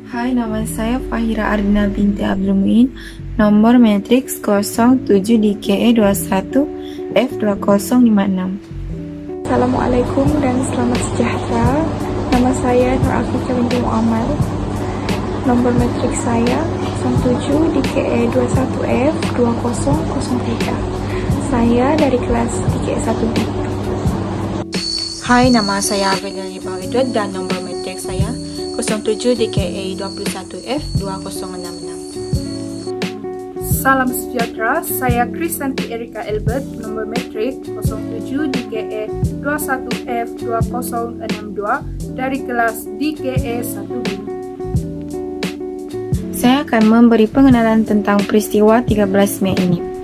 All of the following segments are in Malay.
Hai, nama saya Fahira Ardina binti Abdul Muin, nomor matriks 07DKE21F2056. Assalamualaikum dan selamat sejahtera. Nama saya Nur Afifah binti Muammar. Nomor matriks saya 07DKE21F2003. Saya dari kelas DKE1B. Hai, nama saya Abelia Libaridot dan nomor matriks saya 07 DKE 21F2066. Salam sejahtera, saya Krisanti Erika Elbert, nomor matrik 07 DKE 21F2062 dari kelas DKE 1B. Saya akan memberi pengenalan tentang peristiwa 13 Mei ini.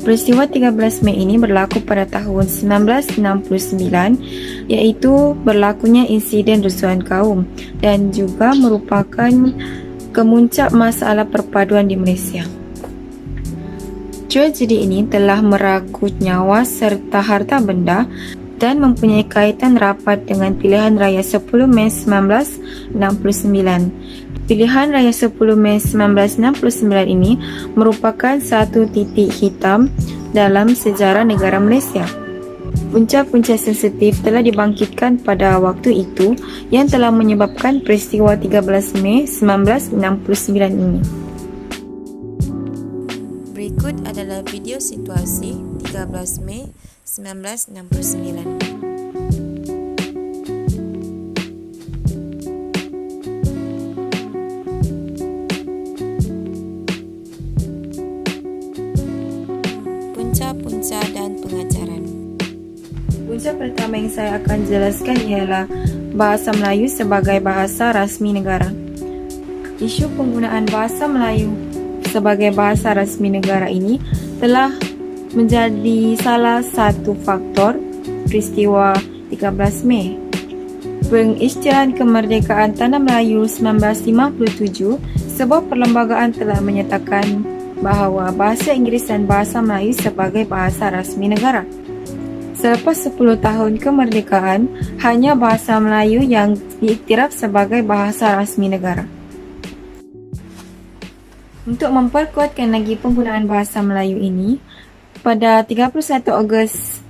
Peristiwa 13 Mei ini berlaku pada tahun 1969, iaitu berlakunya insiden rusuhan kaum dan juga merupakan kemuncak masalah perpaduan di Malaysia. Tragedi ini telah merenggut nyawa serta harta benda dan mempunyai kaitan rapat dengan pilihan raya 10 Mei 1969. Pilihan raya 10 Mei 1969 ini merupakan satu titik hitam dalam sejarah negara Malaysia. Punca-punca sensitif telah dibangkitkan pada waktu itu yang telah menyebabkan peristiwa 13 Mei 1969 ini. Berikut adalah video situasi 13 Mei 1969. Punca-punca dan pengajaran. Punca pertama yang saya akan jelaskan ialah bahasa Melayu sebagai bahasa rasmi negara. Isu penggunaan bahasa Melayu sebagai bahasa rasmi negara ini telah menjadi salah satu faktor peristiwa 13 Mei. Pengisytiharan kemerdekaan Tanah Melayu 1957, sebuah perlembagaan telah menyatakan bahawa bahasa Inggeris dan bahasa Melayu sebagai bahasa rasmi negara. Selepas 10 tahun kemerdekaan, hanya bahasa Melayu yang diiktiraf sebagai bahasa rasmi negara. Untuk memperkuatkan lagi penggunaan bahasa Melayu ini, pada 31 Ogos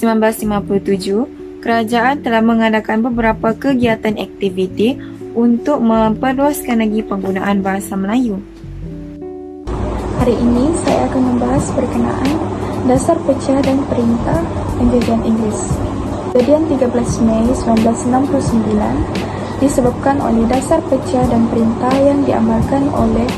1957, kerajaan telah mengadakan beberapa kegiatan aktiviti untuk memperluaskan lagi penggunaan bahasa Melayu. Hari ini saya akan membahas berkenaan dasar pecah dan perintah penjajahan Inggris. Kejadian 13 Mei 1969 disebabkan oleh dasar pecah dan perintah yang diamalkan oleh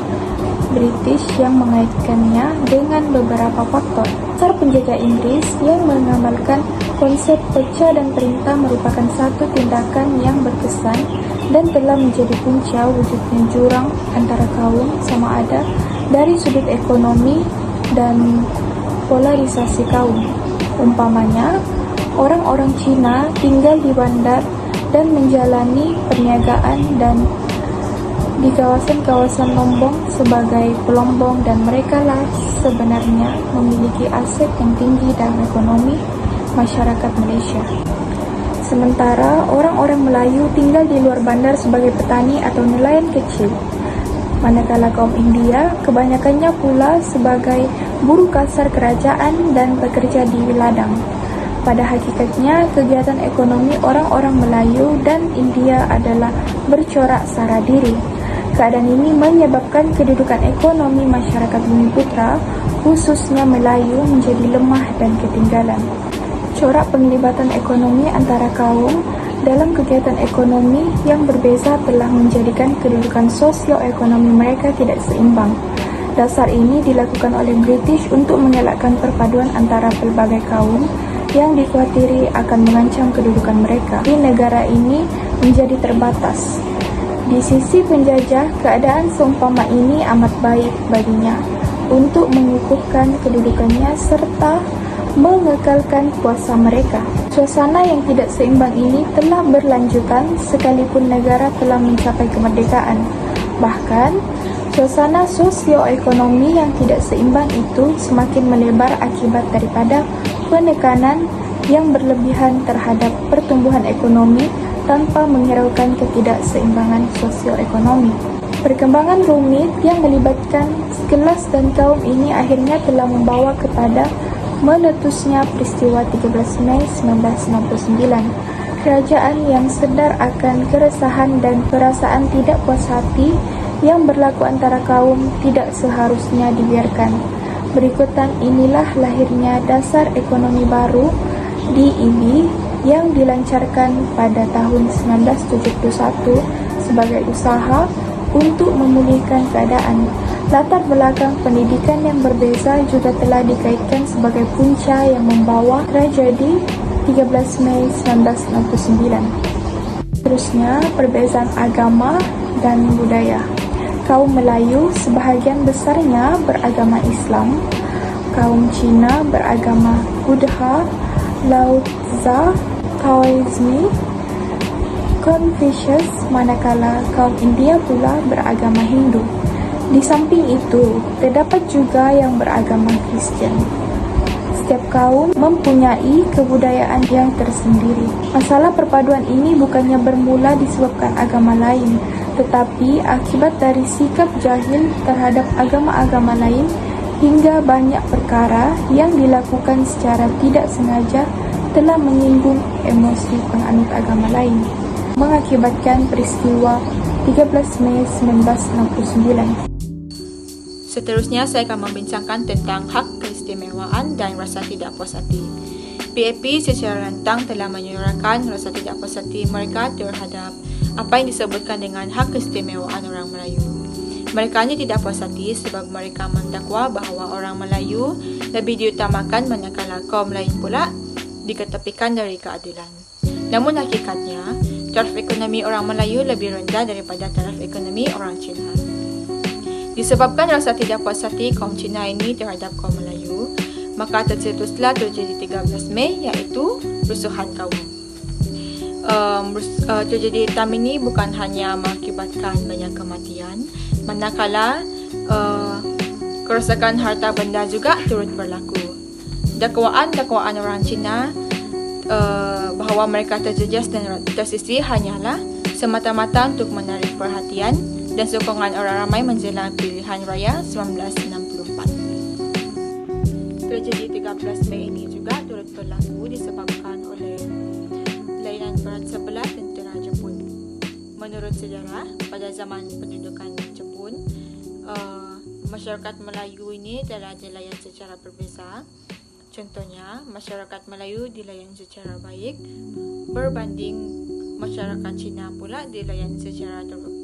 British yang mengaitkannya dengan beberapa faktor. Dasar penjajah Inggris yang mengamalkan konsep pecah dan perintah merupakan satu tindakan yang berkesan dan telah menjadi punca wujudnya jurang antara kaum sama ada dari sudut ekonomi dan polarisasi kaum. Umpamanya, orang-orang Cina tinggal di bandar dan menjalani perniagaan dan di kawasan-kawasan Lombok sebagai pelombong, dan mereka lah sebenarnya memiliki aset yang tinggi dalam ekonomi masyarakat Malaysia. Sementara orang-orang Melayu tinggal di luar bandar sebagai petani atau nelayan kecil. Manakala kaum India kebanyakannya pula sebagai buruh kasar kerajaan dan bekerja di ladang. Pada hakikatnya, kegiatan ekonomi orang-orang Melayu dan India adalah bercorak sara diri. Keadaan ini menyebabkan kedudukan ekonomi masyarakat Bumiputra, khususnya Melayu, menjadi lemah dan ketinggalan. Corak penglibatan ekonomi antara kaum dalam kegiatan ekonomi yang berbeza telah menjadikan kedudukan sosio-ekonomi mereka tidak seimbang. Dasar ini dilakukan oleh British untuk mengelakkan perpaduan antara pelbagai kaum yang dikhawatiri akan mengancam kedudukan mereka. Di negara ini menjadi terbatas. Di sisi penjajah, keadaan seumpama ini amat baik baginya untuk mengukuhkan kedudukannya serta mengekalkan kuasa mereka. Suasana yang tidak seimbang ini telah berlanjutan sekalipun negara telah mencapai kemerdekaan. Bahkan, suasana sosio-ekonomi yang tidak seimbang itu semakin melebar akibat daripada penekanan yang berlebihan terhadap pertumbuhan ekonomi tanpa menghiraukan ketidakseimbangan sosioekonomi. Perkembangan rumit yang melibatkan kelas dan kaum ini akhirnya telah membawa kepada meletusnya peristiwa 13 Mei 1969. Kerajaan yang sedar akan keresahan dan perasaan tidak puas hati yang berlaku antara kaum tidak seharusnya dibiarkan. Berikutan inilah lahirnya dasar ekonomi baru DEB yang dilancarkan pada tahun 1971 sebagai usaha untuk memulihkan keadaan. Latar belakang pendidikan yang berbeza juga telah dikaitkan sebagai punca yang membawa tragedi 13 Mei 1969. Terusnya, perbezaan agama dan budaya. Kaum Melayu sebahagian besarnya beragama Islam, kaum Cina beragama Buddha, Lao Tzu, Taoisme, Confucius, manakala kaum India pula beragama Hindu. Di samping itu, terdapat juga yang beragama Kristen. Setiap kaum mempunyai kebudayaan yang tersendiri. Masalah perpaduan ini bukannya bermula disebabkan agama lain, tetapi akibat dari sikap jahil terhadap agama-agama lain hingga banyak perkara yang dilakukan secara tidak sengaja telah menyinggung emosi penganut agama lain, mengakibatkan peristiwa 13 Mei 1969. Seterusnya, saya akan membincangkan tentang hak keistimewaan dan rasa tidak puas hati. PAP secara rantang telah menyuarakan rasa tidak puas hati mereka terhadap apa yang disebutkan dengan hak keistimewaan orang Melayu. Mereka ini tidak puas hati sebab mereka mendakwa bahawa orang Melayu lebih diutamakan manakala kaum lain pula diketepikan dari keadilan. Namun hakikatnya, taraf ekonomi orang Melayu lebih rendah daripada taraf ekonomi orang Cina. Disebabkan rasa tidak puas hati kaum Cina ini terhadap kaum Melayu, maka tercetuslah tragedi 13 Mei iaitu rusuhan kaum. Tragedi hitam ini bukan hanya mengakibatkan banyak kematian, manakala kerosakan harta benda juga turut berlaku. Dakwaan orang Cina bahawa mereka terjejas dan tersisih hanyalah semata-mata untuk menarik perhatian dan sokongan orang ramai menjelang pilihan raya 1964. Tragedi 13 Mei ini juga turut berlaku disebabkan oleh lainan berat sebelah tentera Jepun. Menurut sejarah, pada zaman pendudukan Jepun, masyarakat Melayu ini telah dilayan secara berbeza. Contohnya, masyarakat Melayu dilayan secara baik berbanding masyarakat Cina pula dilayan secara teruk.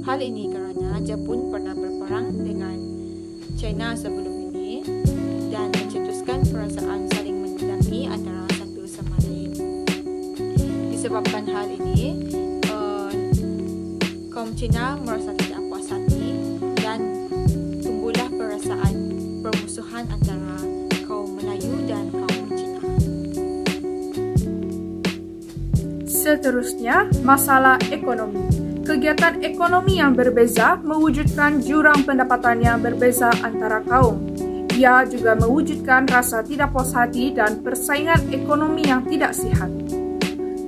Hal ini kerana Jepun pernah berperang dengan China sebelum ini dan mencetuskan perasaan saling mendendami antara satu sama lain. Disebabkan hal ini, kaum Cina merasa tidak puas hati dan tumbuhlah perasaan permusuhan antara kaum Melayu dan kaum Cina. Seterusnya, masalah ekonomi. Kegiatan ekonomi yang berbeza mewujudkan jurang pendapatan yang berbeza antara kaum. Ia juga mewujudkan rasa tidak puas hati dan persaingan ekonomi yang tidak sihat.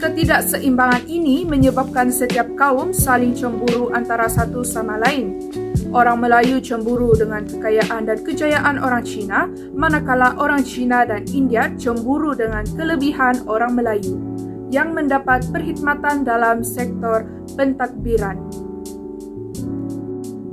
Ketidakseimbangan ini menyebabkan setiap kaum saling cemburu antara satu sama lain. Orang Melayu cemburu dengan kekayaan dan kejayaan orang Cina, manakala orang Cina dan India cemburu dengan kelebihan orang Melayu yang mendapat perkhidmatan dalam sektor pentadbiran.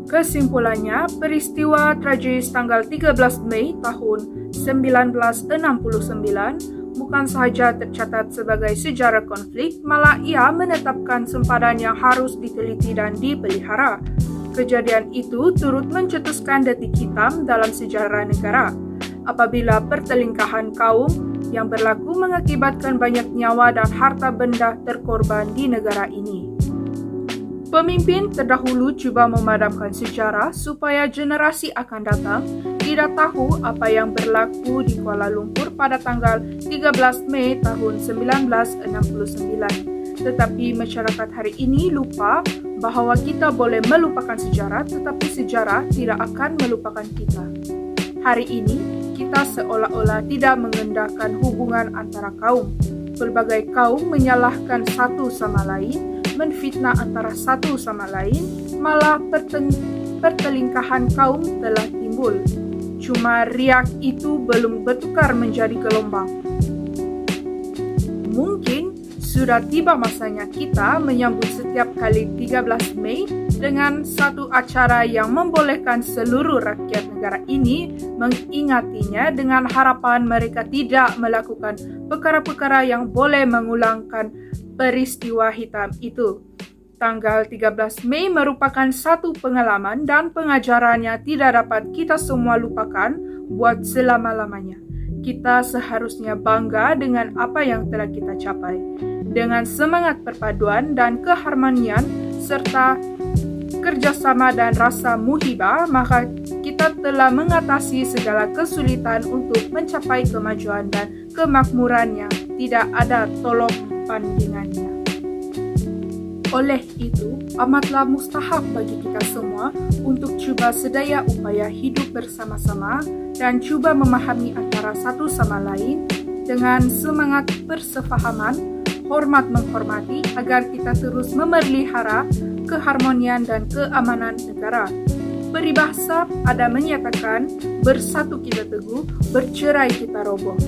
Kesimpulannya, peristiwa tragis tanggal 13 Mei tahun 1969 bukan sahaja tercatat sebagai sejarah konflik, malah ia menetapkan sempadan yang harus diteliti dan dipelihara. Kejadian itu turut mencetuskan detik hitam dalam sejarah negara, apabila pertelingkahan kaum yang berlaku mengakibatkan banyak nyawa dan harta benda terkorban di negara ini. Pemimpin terdahulu cuba memadamkan sejarah supaya generasi akan datang tidak tahu apa yang berlaku di Kuala Lumpur pada tanggal 13 Mei tahun 1969. Tetapi masyarakat hari ini lupa bahawa kita boleh melupakan sejarah, tetapi sejarah tidak akan melupakan kita. Hari ini, kita seolah-olah tidak mengendahkan hubungan antara kaum. Berbagai kaum menyalahkan satu sama lain, menfitnah antara satu sama lain, malah pertelingkahan kaum telah timbul. Cuma riak itu belum bertukar menjadi gelombang. Mungkin sudah tiba masanya kita menyambut setiap kali 13 Mei dengan satu acara yang membolehkan seluruh rakyat negara ini mengingatinya dengan harapan mereka tidak melakukan perkara-perkara yang boleh mengulangkan peristiwa hitam itu. Tanggal 13 Mei merupakan satu pengalaman dan pengajarannya tidak dapat kita semua lupakan buat selama-lamanya. Kita seharusnya bangga dengan apa yang telah kita capai. Dengan semangat perpaduan dan keharmonian serta kerjasama dan rasa muhibah, maka kita telah mengatasi segala kesulitan untuk mencapai kemajuan dan kemakmuran yang tidak ada tolok bandingannya. Oleh itu, amatlah mustahab bagi kita semua untuk cuba sedaya upaya hidup bersama-sama dan cuba memahami antara satu sama lain dengan semangat persefahaman, hormat menghormati agar kita terus memelihara keharmonian dan keamanan negara. Peribahasa ada menyatakan, bersatu kita teguh, bercerai kita roboh.